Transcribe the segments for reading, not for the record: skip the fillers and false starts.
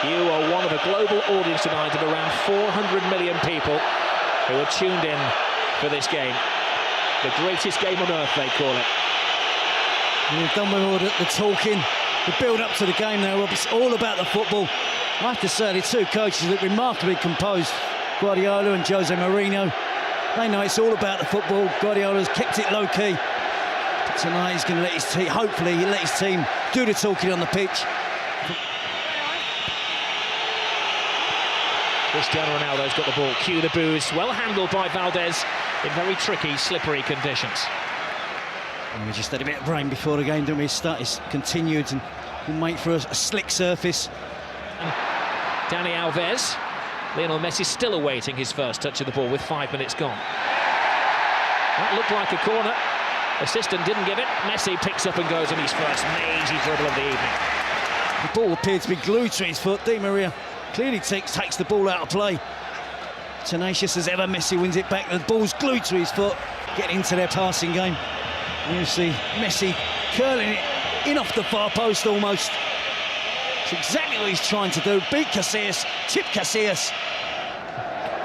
You are one of a global audience tonight of around 400 million people who are tuned in for this game. The greatest game on earth, they call it. We've done with all the talking, the build-up to the game now, Rob. It's all about the football. I have to say, the two coaches look remarkably composed, Guardiola and Jose Mourinho. They know it's all about the football. Guardiola's kept it low-key. But tonight he's going to let his team, hopefully he'll let his team do the talking on the pitch. Cristiano Ronaldo's got the ball. Cue the boos. Well handled by Valdez in very tricky, slippery conditions. And we just had a bit of rain before the game, didn't we? It's continued and we'll make for a slick surface. And Dani Alves. Lionel Messi still awaiting his first touch of the ball with 5 minutes gone. That looked like a corner. Assistant didn't give it. Messi picks up and goes on his first mazy dribble of the evening. The ball appeared to be glued to his foot. Di Maria clearly takes the ball out of play. Tenacious as ever, Messi wins it back. The ball's glued to his foot. Getting into their passing game. And you see Messi curling it in off the far post almost. It's exactly what he's trying to do. Beat Casillas, chip Casillas.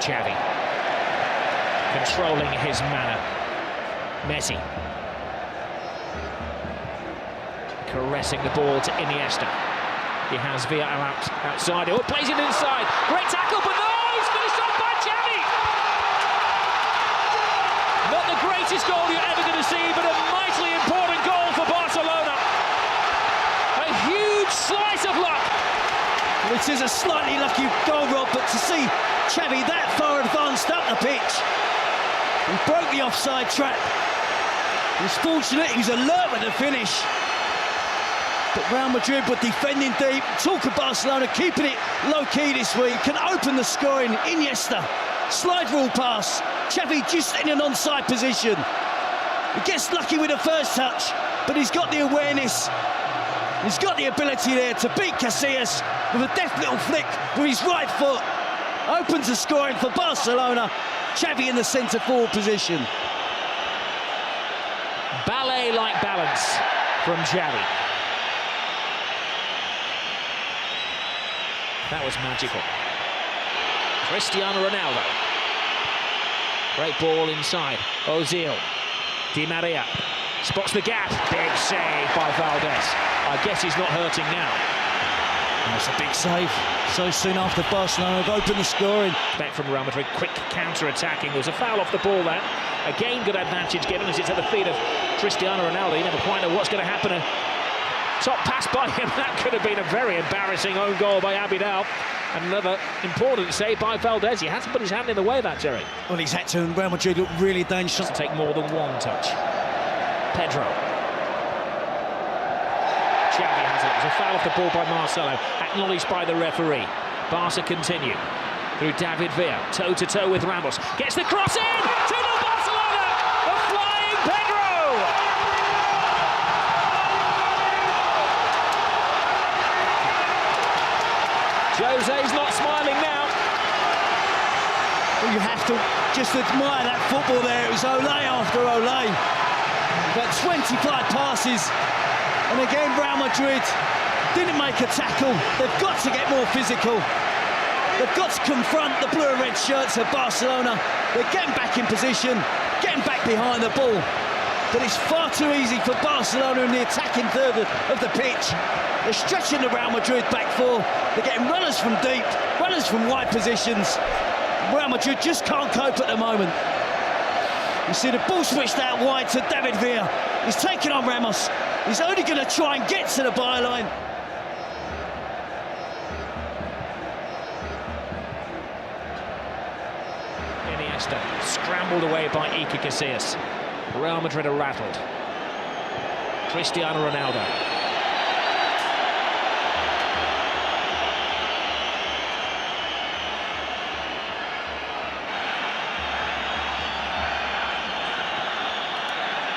Xavi controlling his manner. Messi caressing the ball to Iniesta. He has Villarreal outside. Oh, plays it inside. Great tackle, but no, he's finished off by Xavi. Not the greatest goal you're ever going to see, but a mightily important goal for Barcelona. A huge slice of luck. It is a slightly lucky goal, Rob, but to see Xavi that far advanced up the pitch and broke the offside trap. He was fortunate, he was alert with the finish. But Real Madrid were defending deep. Talk of Barcelona keeping it low-key this week. Can open the scoring. Iniesta, slide rule pass. Xavi just in an onside position. He gets lucky with the first touch, but he's got the awareness. He's got the ability there to beat Casillas with a deft little flick with his right foot. Opens the scoring for Barcelona. Xavi in the centre-forward position. Ballet-like balance from Xavi. That was magical. Cristiano Ronaldo. Great ball inside. Ozil. Di Maria spots the gap. Big save by Valdez. I guess he's not hurting now. That's a big save. So soon after Barcelona have opened the scoring. Back from Real Madrid, quick counter-attacking. There was a foul off the ball there. Again, good advantage given as it's at the feet of Cristiano Ronaldo. You never quite know what's going to happen. Top pass by him. That could have been a very embarrassing own goal by Abidal. And another important save by Valdez. He had to put his hand in the way of that, Jerry. Well, he's had to, and Real Madrid look really dangerous. Doesn't take more than one touch. Pedro. Xavi has it. There's a foul off the ball by Marcelo. Acknowledged by the referee. Barca continue. Through David Villa. Toe-to-toe with Ramos. Gets the cross in! 2-0 Barcelona! A flying Pedro! Jose's not smiling now. Well, you have to just admire that football there. It was Olé after Olé. About 25 passes. And again, Real Madrid didn't make a tackle. They've got to get more physical. They've got to confront the blue and red shirts of Barcelona. They're getting back in position, getting back behind the ball. But it's far too easy for Barcelona in the attacking third of the pitch. They're stretching the Real Madrid back four. They're getting runners from deep, runners from wide positions. Real Madrid just can't cope at the moment. You see the ball switched out wide to David Villa. He's taking on Ramos. He's only going to try and get to the byline. Iniesta scrambled away by Iker Casillas. Real Madrid are rattled. Cristiano Ronaldo.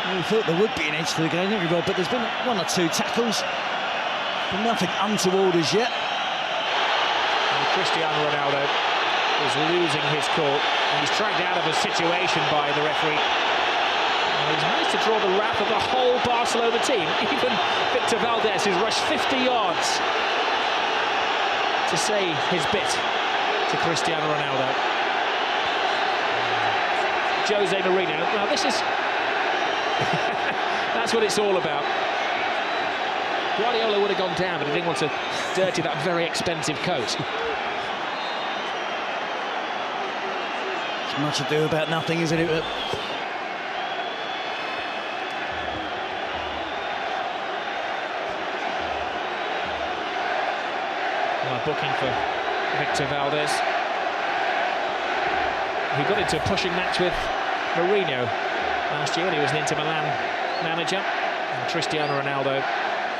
We thought there would be an edge to the game, didn't we, Rob? But there's been one or two tackles, but nothing untoward as yet. And Cristiano Ronaldo is losing his cool, and he's dragged out of a situation by the referee. And he's managed to draw the wrath of the whole Barcelona team. Even Victor Valdez, who's rushed 50 yards to say his bit to Cristiano Ronaldo. Jose Mourinho. Now this is that's what it's all about. Guardiola would have gone down, but he didn't want to dirty that very expensive coat. It's much ado about nothing, isn't it? Booking for Victor Valdez, who got into a pushing match with Mourinho last year when he was an Inter Milan manager. And Cristiano Ronaldo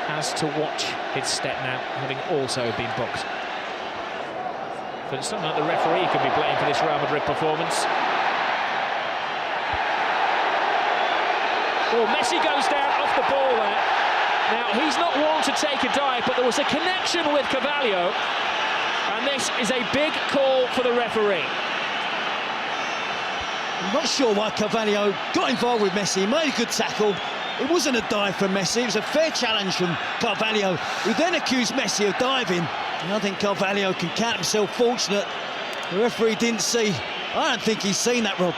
has to watch his step now, having also been booked. But it's not like the referee could be blamed for this Real Madrid performance. Oh, Messi goes down off the ball there. Now, he's not one to take a dive, but there was a connection with Carvalho, and this is a big call for the referee. I'm not sure why Carvalho got involved with Messi. He made a good tackle. It wasn't a dive from Messi. It was a fair challenge from Carvalho, who then accused Messi of diving. And I think Carvalho can count himself fortunate. The referee didn't see. I don't think he's seen that, Rob.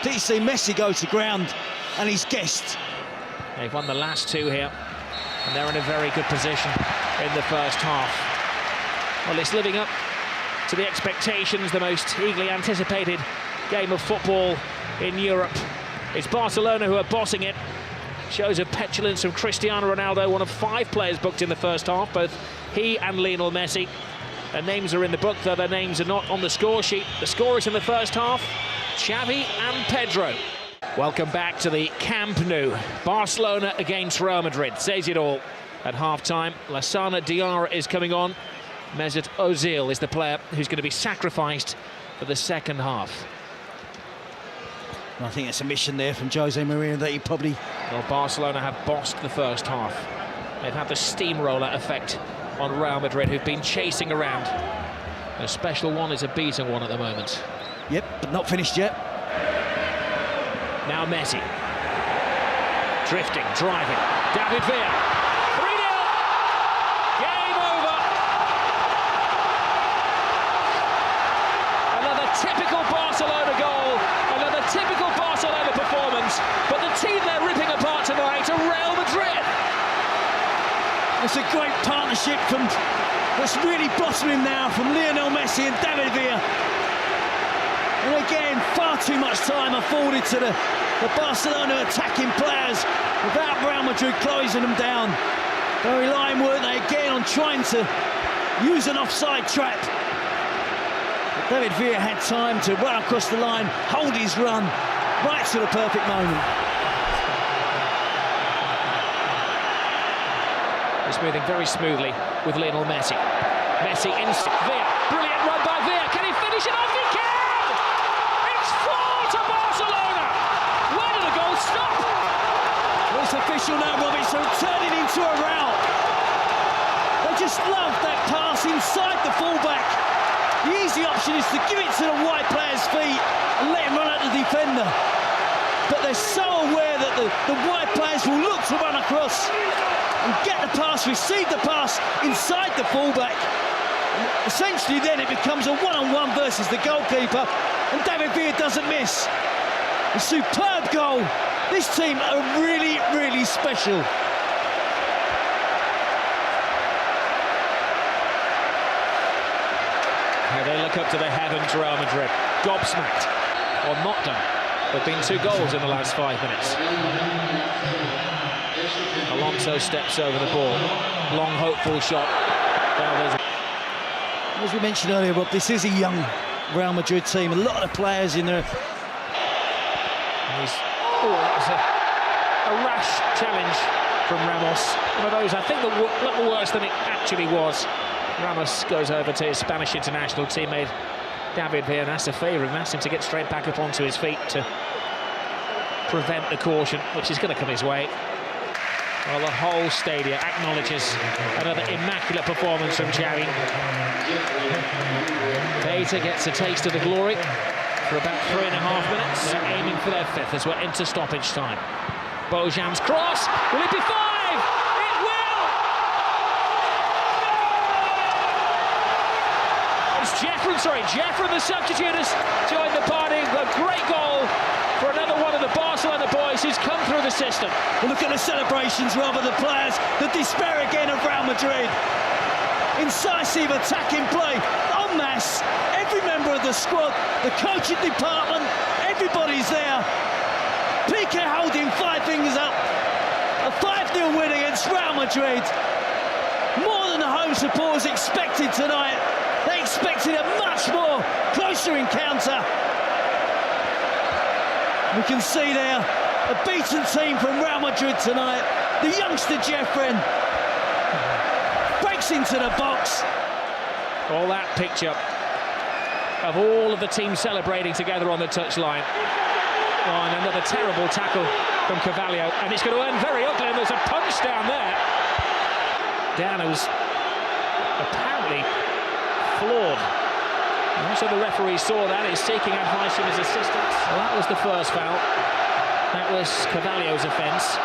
Did he see Messi go to ground and he's guessed? They've won the last two here, and they're in a very good position in the first half. Well, it's living up to the expectations, the most eagerly anticipated game of football in Europe. It's Barcelona who are bossing it. Shows of petulance from Cristiano Ronaldo, one of 5 players booked in the first half, both he and Lionel Messi. Their names are in the book, though their names are not on the score sheet. The scorers in the first half, Xavi and Pedro. Welcome back to the Camp Nou. Barcelona against Real Madrid. Says it all at half-time. Lassana Diarra is coming on. Mesut Ozil is the player who's going to be sacrificed for the second half. I think it's a mission there from Jose Mourinho that he probably... Well, Barcelona have bossed the first half. They've had the steamroller effect on Real Madrid, who've been chasing around. A special one is a beaten one at the moment. Yep, but not finished yet. Now Messi. Drifting, driving. David Villa. 3-0. Game over. Another typical Barcelona goal. Another typical Barcelona performance. But the team they're ripping apart tonight are Real Madrid. It's a great partnership that's really blossoming now from Lionel Messi and David Villa. And again, far too much time afforded to the Barcelona attacking players without Real Madrid closing them down. They're relying, weren't they, again on trying to use an offside trap. But David Villa had time to run across the line, hold his run, right to the perfect moment. It's moving very smoothly with Lionel Messi. Messi in Villa. Brilliant run by Villa. Can he finish it off? He can! It's 4 to Barcelona! Where did the goal stop? Well, it's official now, Robbie, so turning into a rout. They just love that pass inside the fullback. The easy option is to give it to the wide player's feet and let him run at the defender. But they're so aware that the wide players will look to run across and get the pass, receive the pass inside the fullback. And essentially then it becomes a one-on-one versus the goalkeeper, and David Villa doesn't miss. A superb goal. This team are really, really special. Now they look up to the heavens, Real Madrid. Gobsmacked, or not done. There have been 2 goals in the last 5 minutes. Alonso steps over the ball. Long, hopeful shot. As we mentioned earlier, Rob, this is a young Real Madrid team. A lot of players in there. That was a rash challenge from Ramos. One of those, I think, that looked worse than it actually was. Ramos goes over to his Spanish international teammate David Villa and asks a favour and asks him to get straight back up onto his feet to prevent the caution, which is going to come his way. Well, the whole stadium acknowledges another immaculate performance from Xavi. Beta gets a taste of the glory for about 3.5 minutes, aiming for their 5th as we're into stoppage time. Bojan's cross, will it be 5? It will! Jeffrey, the substitute, has joined the party. A great goal for another one of the Barcelona boys who's come through the system. Well, look at the celebrations, rather the players, the despair again of Real Madrid. Incisive attacking play, en masse. Every member of the squad, the coaching department, everybody's there. Piqué holding 5 fingers up. A 5-0 win against Real Madrid. More than the home supporters expected tonight. They expected a much more closer encounter. We can see there a beaten team from Real Madrid tonight. The youngster Jeffrey breaks into the box. All that picture of all of the team celebrating together on the touchline. Oh, and another terrible tackle from Carvalho, and it's going to end very ugly, and there's a punch down there. Dan, who's apparently flawed. So the referee saw that, he's seeking advice from his assistants. Well, that was the first foul. That was Carvalho's offence.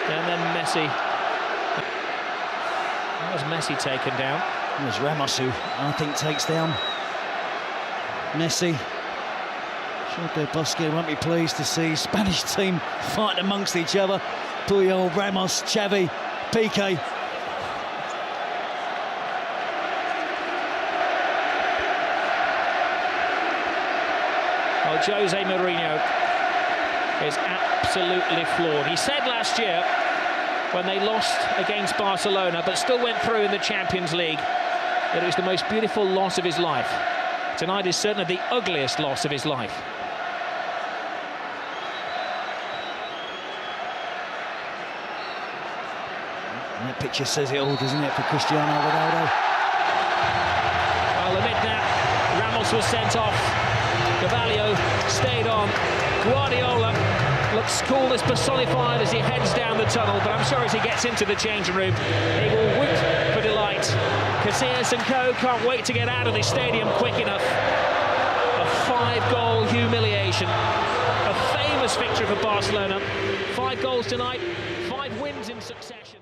And then Messi. That was Messi taken down. It was Ramos who, I think, takes down Messi. Sure, De Bosque won't be pleased to see Spanish team fighting amongst each other. Puyol, Ramos, Xavi, Piqué. Well, Jose Mourinho is absolutely flawed. He said last year, when they lost against Barcelona, but still went through in the Champions League, that it was the most beautiful loss of his life. Tonight is certainly the ugliest loss of his life. And that picture says it all, doesn't it, for Cristiano Ronaldo? Well, amid that, Ramos was sent off. Carvalho stayed on. Guardiola looks coolness personified as he heads down the tunnel, but I'm sure as he gets into the changing room, he will whoop for delight. Casillas and co can't wait to get out of this stadium quick enough. A 5-goal humiliation. A famous victory for Barcelona. 5 goals tonight, 5 wins in succession.